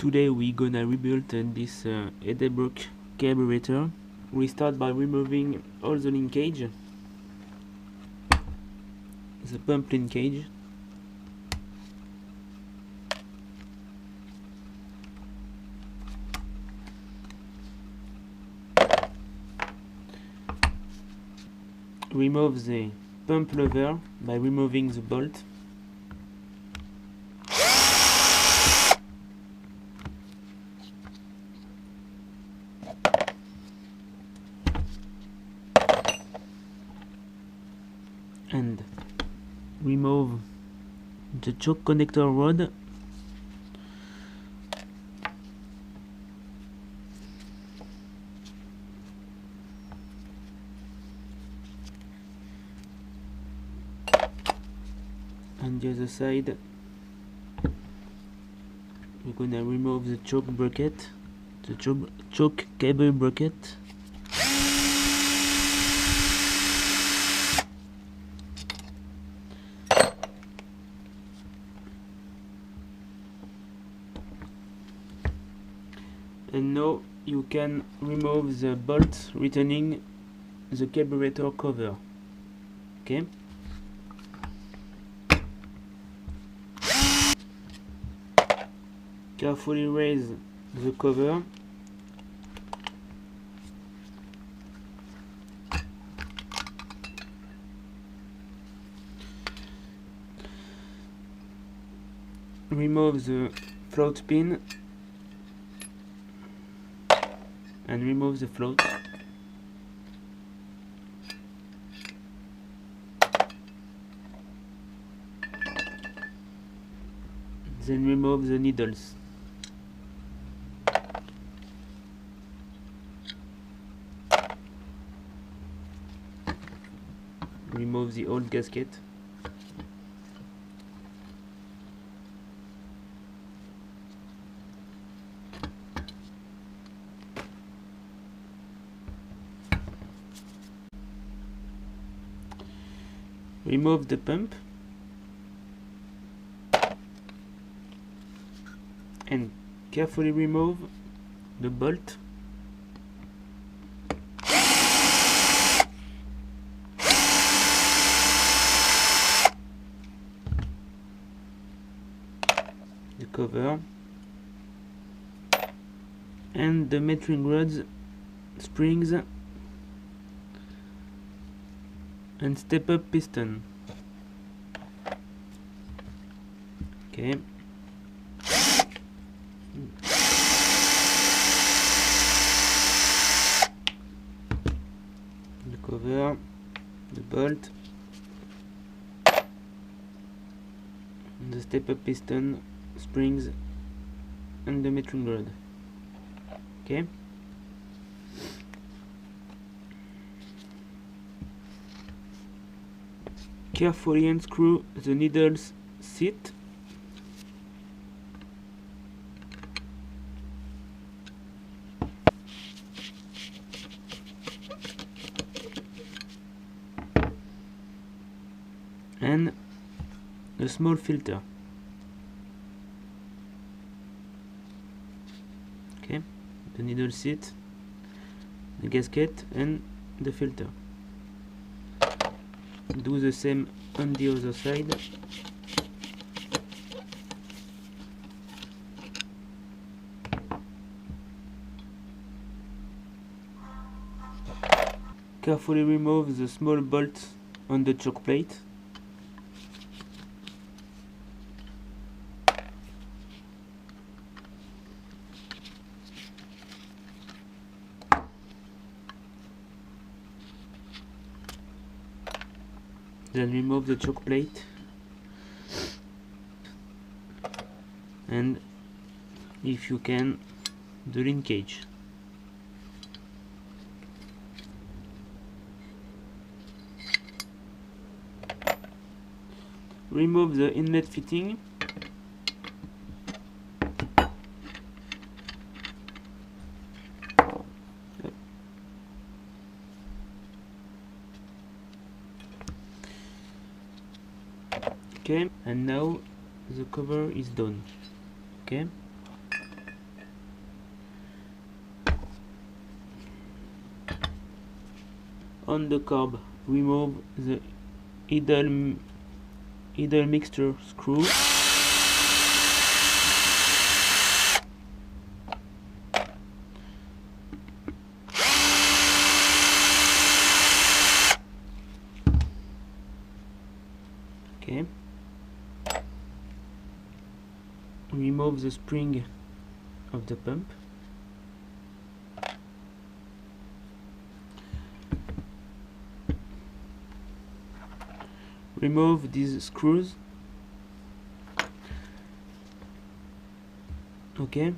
Today we're gonna rebuild this Edelbrock carburetor. We start by removing all the linkage, the pump linkage, remove the pump lever by removing the bolt, and remove the choke connector rod, on the other side we're gonna remove the choke bracket, the choke cable bracket, and now you can remove the bolt retaining the carburetor cover. Okay. Carefully raise the cover remove the float pin and remove the float. Then remove the needles. Remove the old gasket. Remove the pump and carefully remove the bolt. The cover and the metering rods, springs and step-up piston. Okay. The cover, the bolt, the step-up piston, springs and the metering rod. Okay. Carefully unscrew the needles seat. And a small filter. Okay, the needle seat, the gasket and the filter. Do the same on the other side. Carefully remove the small bolt on the choke plate. Then remove the choke plate and, if you can, the linkage. Remove the inlet fitting. Okay, and now the cover is done. Okay, On the carb, remove the idle mixture screw. Okay. Remove the spring of the pump. Remove these screws. Okay.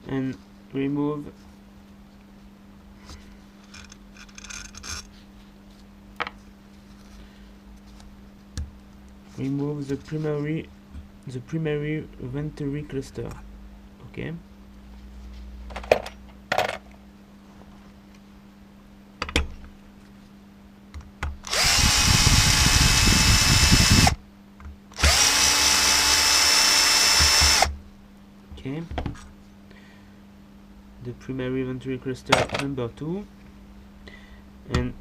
And remove the primary venturi cluster. Okay. Okay. The primary venturi cluster number 2, and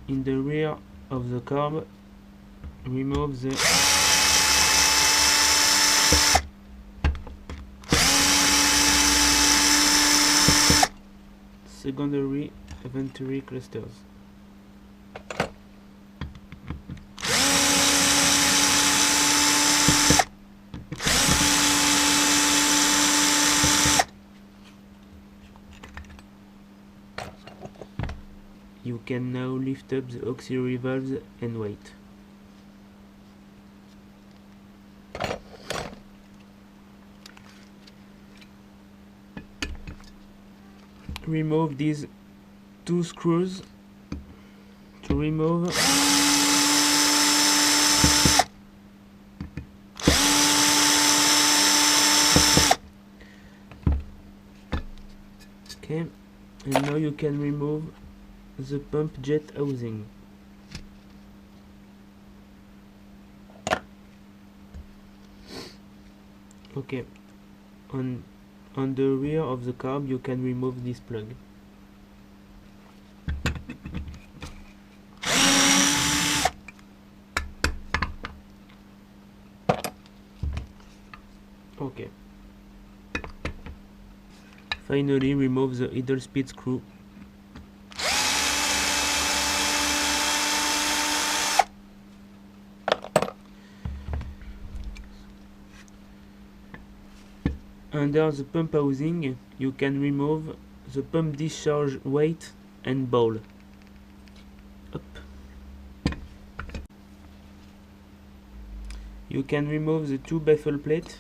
in the rear of the carb, remove the secondary venturi clusters. You can now lift up the auxiliary valves and wait. Remove these 2 screws to remove okay, and now you can remove the pump jet housing. Okay, on the rear of the carb you can remove this plug. Okay. Finally, remove the idle speed screw. Under the pump housing, you can remove the pump discharge weight and ball. Up. You can remove the 2 baffle plates.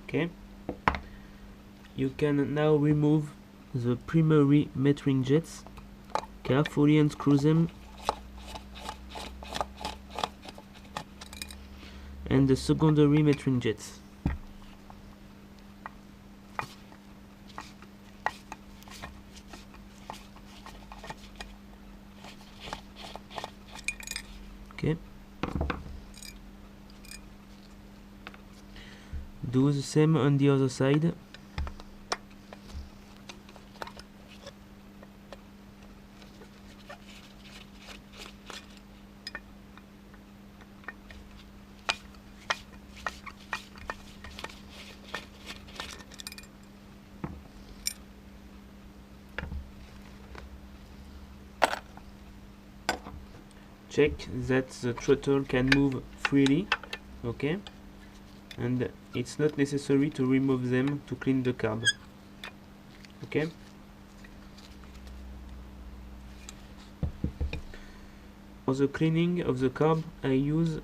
Okay. You can now remove the primary metering jets. Carefully unscrew them, and the secondary metering jets. Okay. Do the same on the other side. Check that the throttle can move freely, okay, and it's not necessary to remove them to clean the carb. Okay. For the cleaning of the carb, I use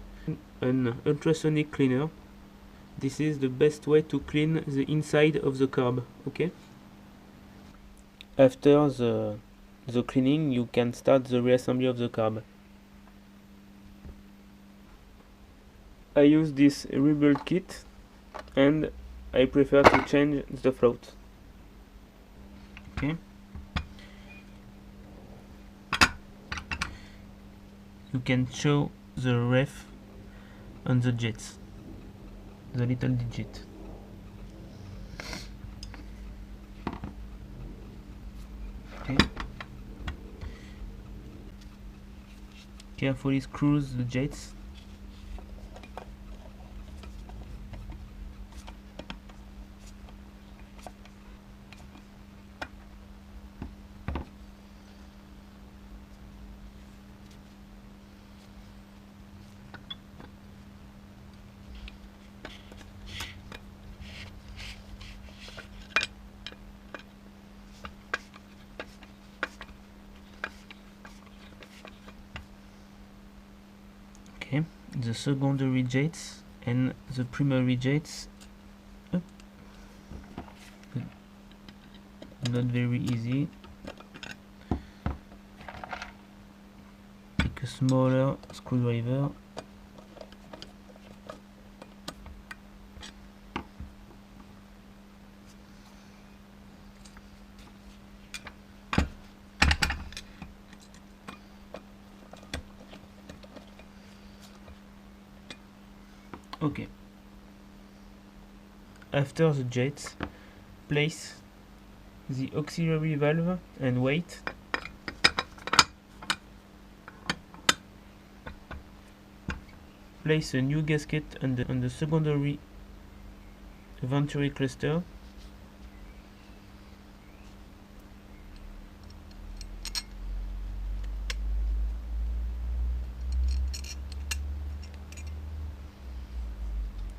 an ultrasonic cleaner. This is the best way to clean the inside of the carb. Okay. After the cleaning, you can start the reassembly of the carb. I use this rebuild kit and I prefer to change the float. Okay. You can show the ref on the jets, the little digit. Okay. Carefully screw the jets. Okay, the secondary jets and the primary jets. Not very easy. Take a smaller screwdriver. Okay. After the jets, place the auxiliary valve and wait. Place a new gasket on the secondary venturi cluster.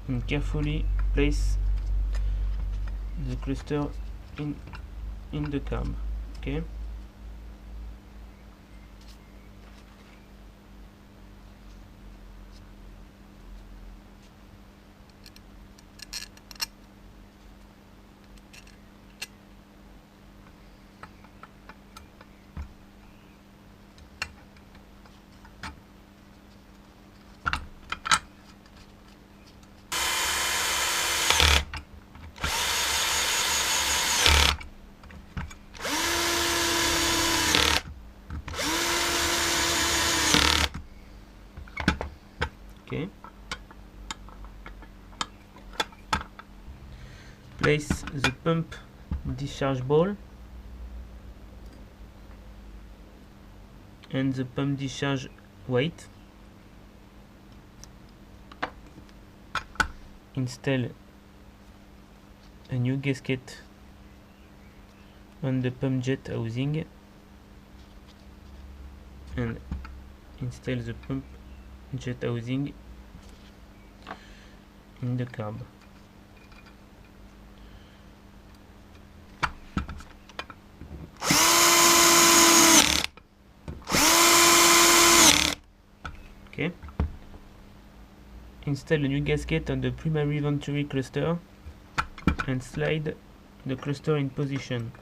And carefully place the cluster in the carb. Okay. Okay. Place the pump discharge ball and the pump discharge weight. Install a new gasket on the pump jet housing and install the pump jet housing in the carb. Okay. Install a new gasket on the primary venturi cluster and slide the cluster in position.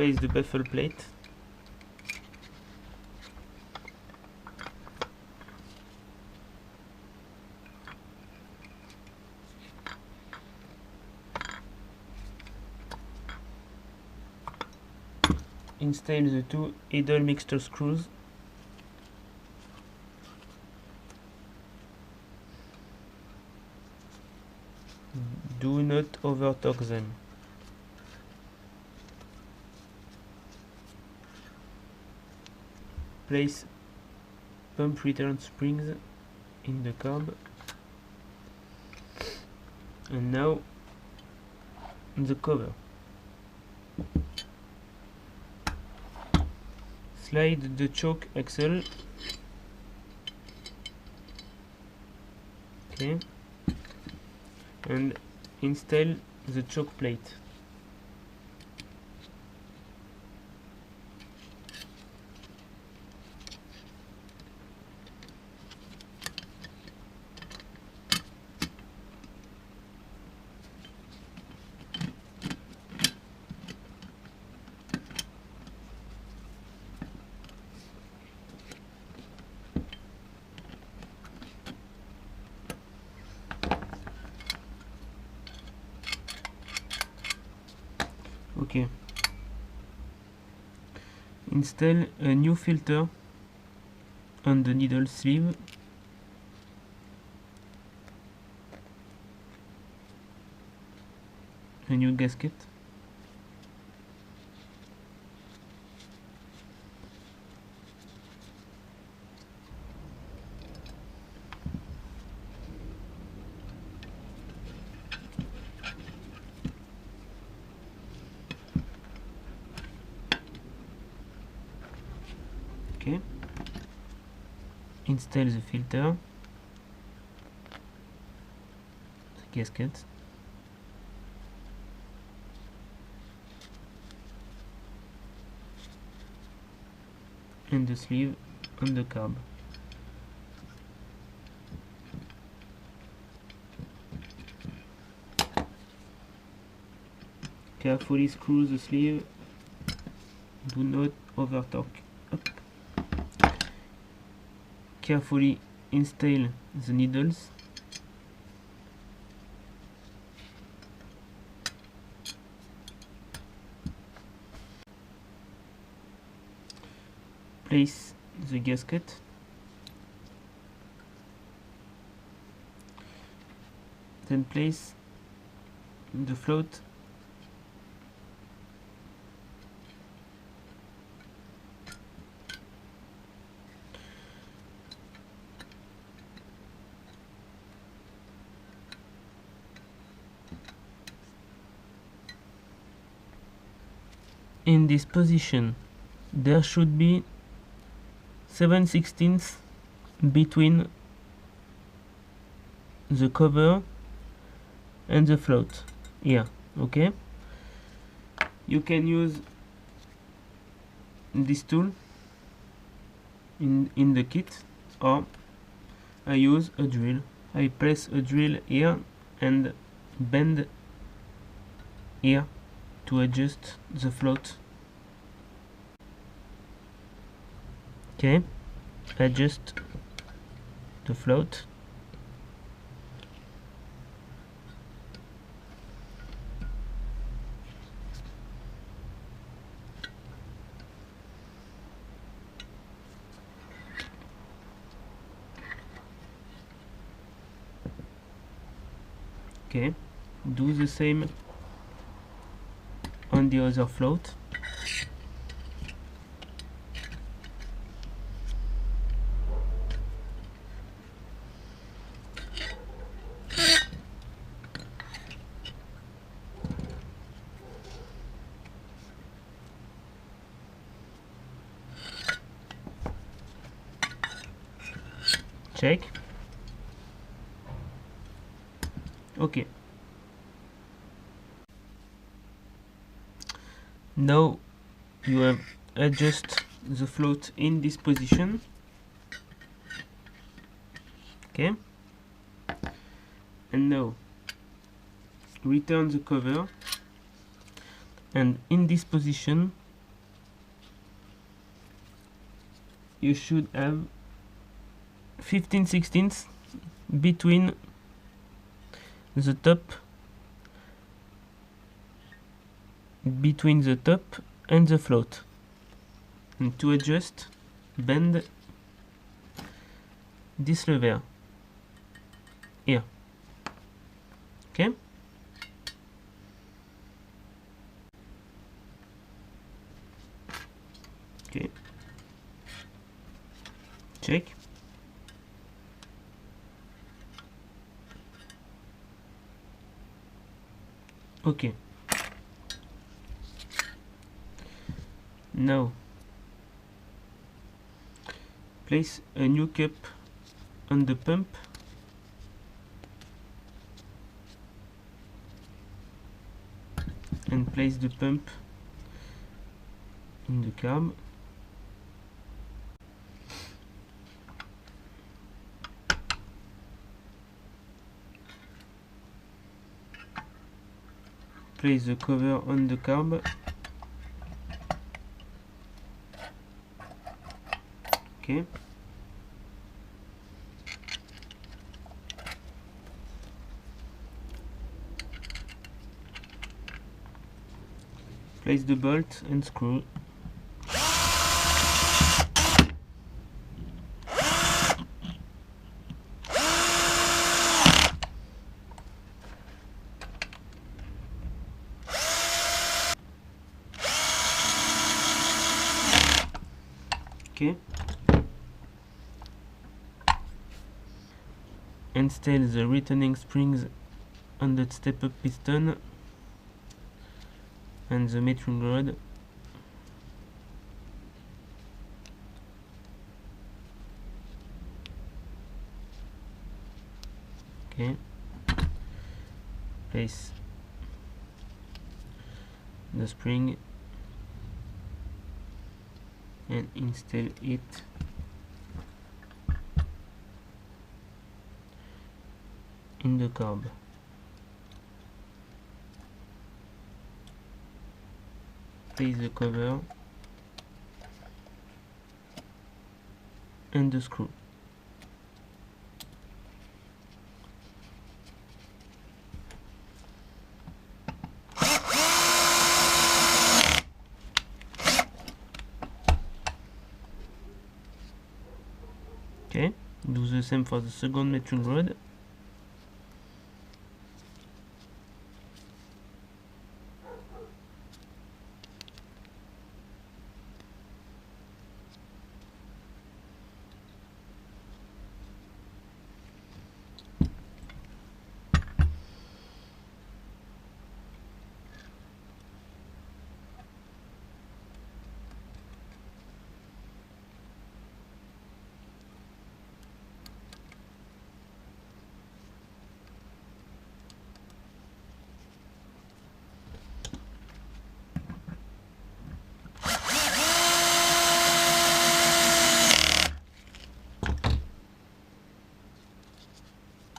Place the baffle plate. Install the two idle mixture screws. Do not over torque them. place pump return springs in the carb, and now the cover. Slide the choke axle, okay, and install the choke plate. Okay. Install a new filter on the needle sleeve. A new gasket. Okay. Install the filter, the gasket, and the sleeve on the carb. Carefully screw the sleeve. Do not over torque. Up. Carefully install the needles. Place the gasket. Then place the float in this position. There should be 7/16 between the cover and the float here. Okay, you can use this tool in the kit, or I use a drill. I place a drill here and bend here to adjust the float. Okay, adjust the float. Okay, do the same on the other float. Check. Okay. Now you have adjust the float in this position. Okay. And now return the cover, and in this position you should have 15/16 between the top and the float. And to adjust, bend this lever here. Okay. Okay. check. Okay. Now place a new cup on the pump and place the pump in the carb. Place the cover on the carb. Okay. Place the bolt and screw. Okay. Install the returning springs on the step-up piston and the metering rod. Okay. Place the spring and install it in the carb. Place the cover and the screw. Okay, do the same for the second metering rod.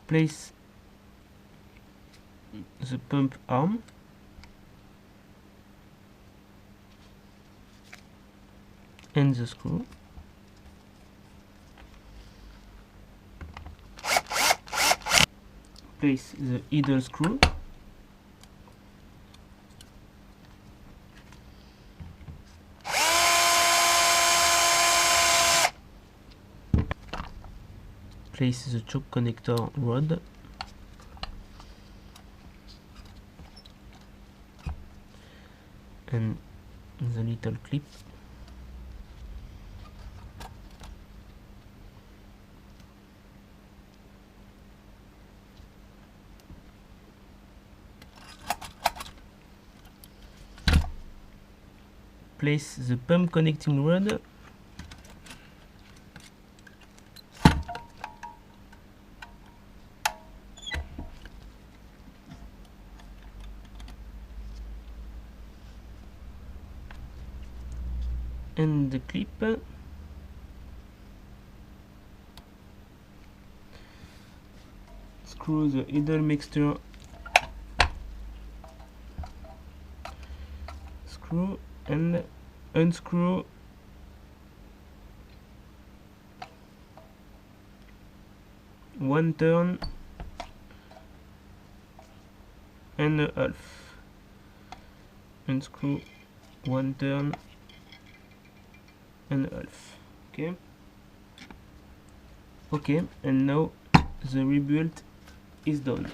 Place the pump arm and the screw. Place the idle screw. Place the choke connector rod. And the little clip. Place the pump connecting rod and the clip. Screw the idle mixture screw and unscrew one turn and a half. Unscrew one turn and a half. Okay, and now the rebuild is done.